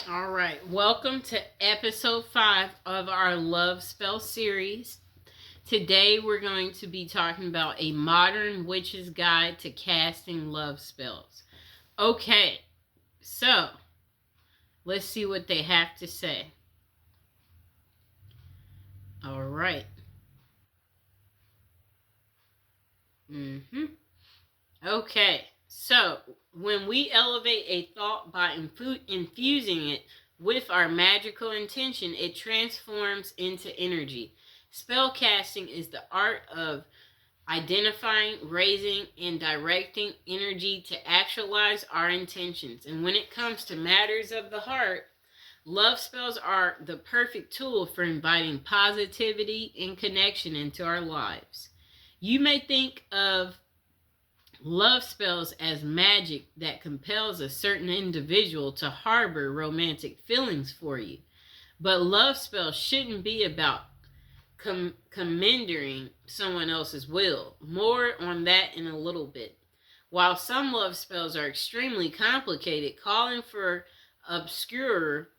All right, welcome to episode 5 of our Love Spell series. Today we're going to be talking about a modern witch's guide to casting love spells. Okay, so let's see what they have to say. All right. Okay, so when we elevate a thought by infusing it with our magical intention, it transforms into energy. Spell casting is the art of identifying, raising, and directing energy to actualize our intentions. And when it comes to matters of the heart, love spells are the perfect tool for inviting positivity and connection into our lives. You may think of love spells as magic that compels a certain individual to harbor romantic feelings for you. But love spells shouldn't be about commending someone else's will. More on that in a little bit. While some love spells are extremely complicated, calling for obscure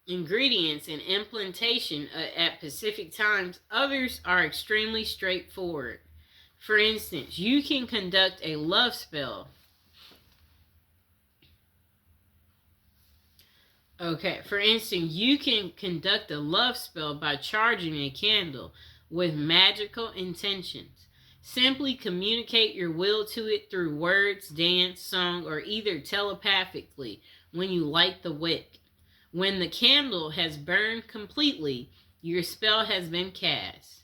ingredients and implementation at specific times, others are extremely straightforward. For instance, you can conduct a love spell. For instance, you can conduct a love spell by charging a candle with magical intentions. Simply communicate your will to it through words, dance, song, or either telepathically when you light the wick. When the candle has burned completely, your spell has been cast.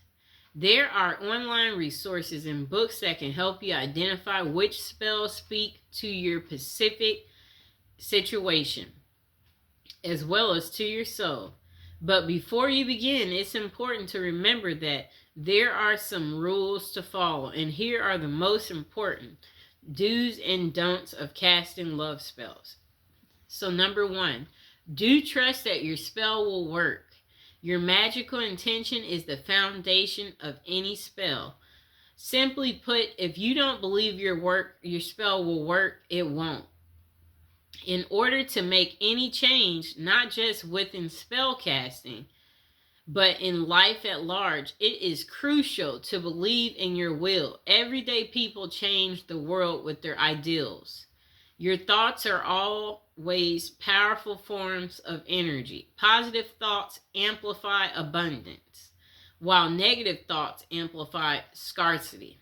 There are online resources and books that can help you identify which spells speak to your specific situation, as well as to your soul. But before you begin, it's important to remember that there are some rules to follow, and here are the most important do's and don'ts of casting love spells. So, number 1, do trust that your spell will work. Your magical intention is the foundation of any spell. Simply put, if you don't believe your spell will work, it won't. In order to make any change, not just within spell casting, but in life at large, it is crucial to believe in your will. Everyday people change the world with their ideals. Your thoughts are always powerful forms of energy. Positive thoughts amplify abundance, while negative thoughts amplify scarcity.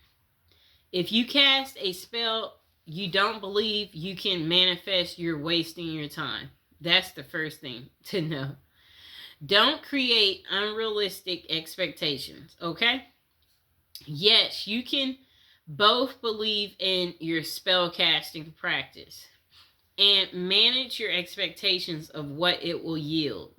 If you cast a spell you don't believe you can manifest, you're wasting your time. That's the first thing to know. Don't create unrealistic expectations, okay? Yes, you can both believe in your spell casting practice and manage your expectations of what it will yield.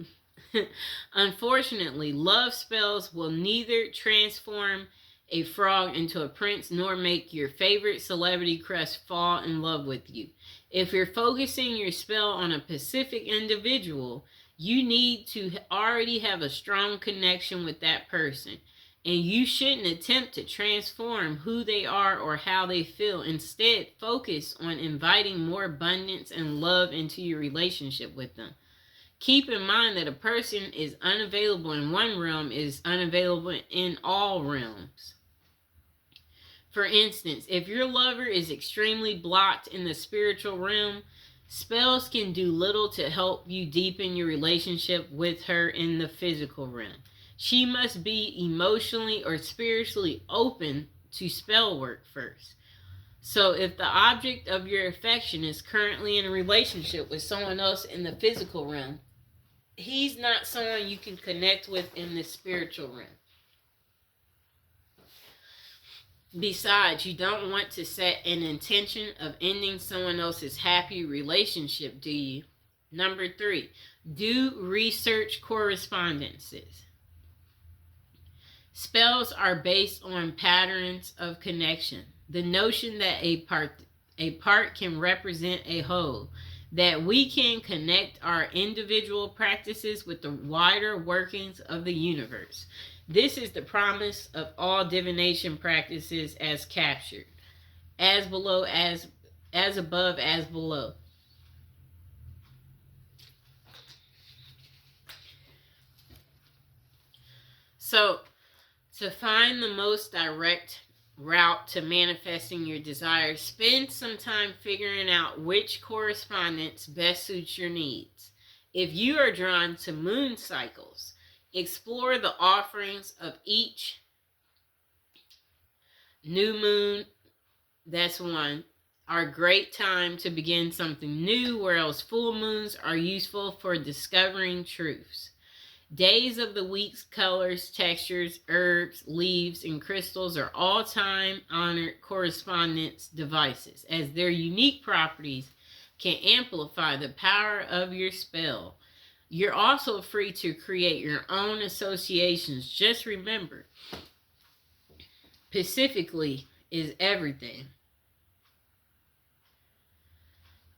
Unfortunately, love spells will neither transform a frog into a prince nor make your favorite celebrity crush fall in love with you. If you're focusing your spell on a specific individual, you need to already have a strong connection with that person. And you shouldn't attempt to transform who they are or how they feel. Instead, focus on inviting more abundance and love into your relationship with them. Keep in mind that a person is unavailable in one realm is unavailable in all realms. For instance, if your lover is extremely blocked in the spiritual realm, spells can do little to help you deepen your relationship with her in the physical realm. She must be emotionally or spiritually open to spell work first. So if the object of your affection is currently in a relationship with someone else in the physical realm, he's not someone you can connect with in the spiritual realm. Besides, you don't want to set an intention of ending someone else's happy relationship, do you? Number 3, do research correspondences. Spells are based on patterns of connection. The notion that a part can represent a whole, that we can connect our individual practices with the wider workings of the universe. This is the promise of all divination practices as captured. As below, as above, as below. So, to find the most direct route to manifesting your desires, spend some time figuring out which correspondence best suits your needs. If you are drawn to moon cycles, explore the offerings of each new moon. That's one. Are a great time to begin something new, whereas full moons are useful for discovering truths. Days of the week's colors, textures, herbs, leaves, and crystals are all time-honored correspondence devices, as their unique properties can amplify the power of your spell. You're also free to create your own associations. Just remember, specifically is everything.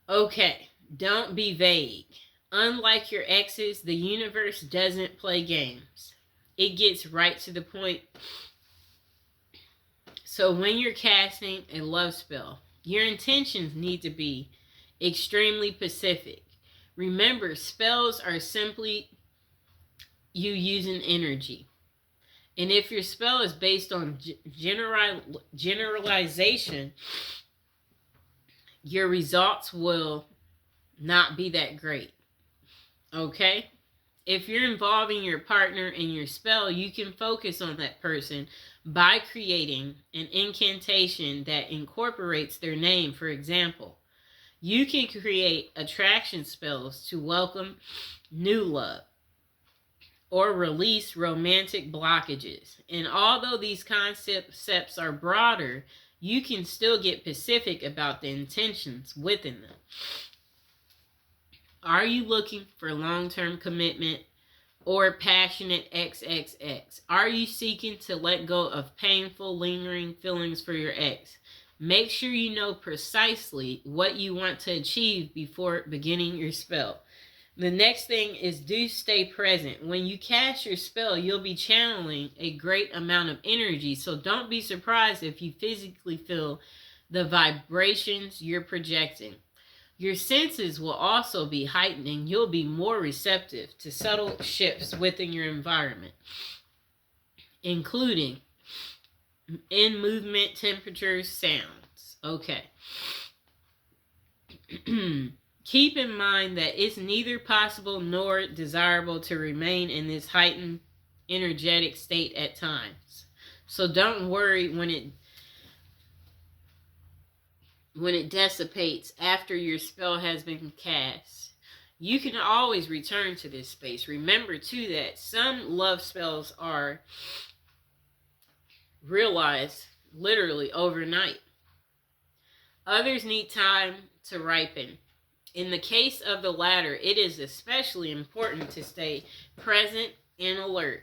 Okay, don't be vague. Unlike your exes, the universe doesn't play games. It gets right to the point. So when you're casting a love spell, your intentions need to be extremely specific. Remember, spells are simply you using energy. And if your spell is based on generalization, your results will not be that great. Okay? If you're involving your partner in your spell, you can focus on that person by creating an incantation that incorporates their name. For example, you can create attraction spells to welcome new love or release romantic blockages. And although these concepts are broader, you can still get specific about the intentions within them. Are you looking for long-term commitment or passionate XXX? Are you seeking to let go of painful, lingering feelings for your ex? Make sure you know precisely what you want to achieve before beginning your spell. The next thing is do stay present. When you cast your spell, you'll be channeling a great amount of energy, so don't be surprised if you physically feel the vibrations you're projecting. Your senses will also be heightening. You'll be more receptive to subtle shifts within your environment, including in movement, temperatures, sounds. Okay. Keep in mind that it's neither possible nor desirable to remain in this heightened energetic state at times. So don't worry when it dissipates after your spell has been cast. You can always return to this space. Remember too that some love spells are realized literally overnight. Others need time to ripen. In the case of the latter, it is especially important to stay present and alert.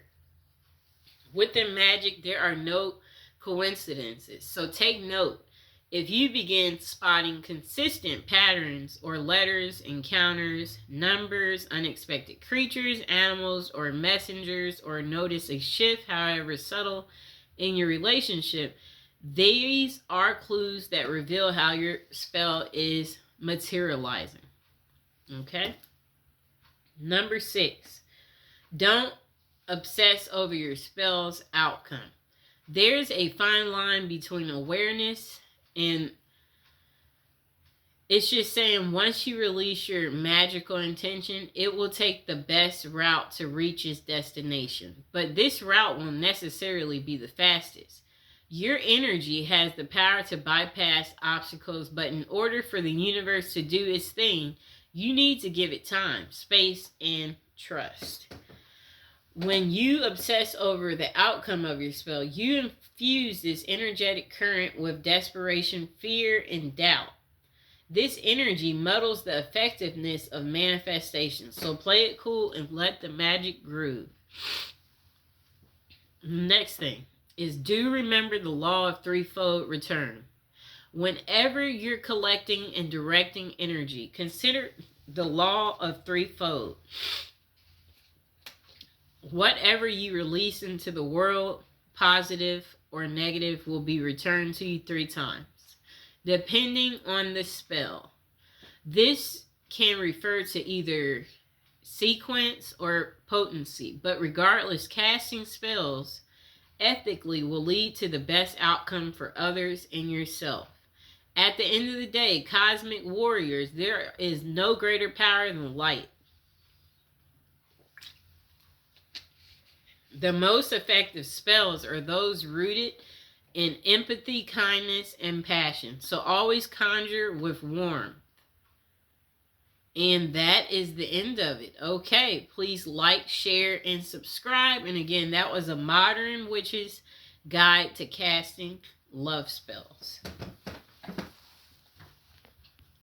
Within magic, there are no coincidences, so take note. If you begin spotting consistent patterns or letters, encounters, numbers, unexpected creatures, animals, or messengers, or notice a shift, however subtle, in your relationship, these are clues that reveal how your spell is materializing. Okay? Number 6, don't obsess over your spell's outcome. There's a fine line between awareness and it's just saying once you release your magical intention, it will take the best route to reach its destination. But this route won't necessarily be the fastest. Your energy has the power to bypass obstacles, but in order for the universe to do its thing, you need to give it time, space, and trust. When you obsess over the outcome of your spell, you infuse this energetic current with desperation, fear, and doubt. This energy muddles the effectiveness of manifestation, so play it cool and let the magic groove. Next thing is do remember the law of threefold return. Whenever you're collecting and directing energy, consider the law of threefold. Whatever you release into the world, positive or negative, will be returned to you 3 times, depending on the spell. This can refer to either sequence, or potency. But regardless, casting spells ethically will lead to the best outcome for others and yourself. At the end of the day, cosmic warriors, there is no greater power than light. The most effective spells are those rooted in empathy, kindness, and passion. So always conjure with warmth. And that is the end of it. Okay, please like, share, and subscribe. And again, that was a modern witch's guide to casting love spells.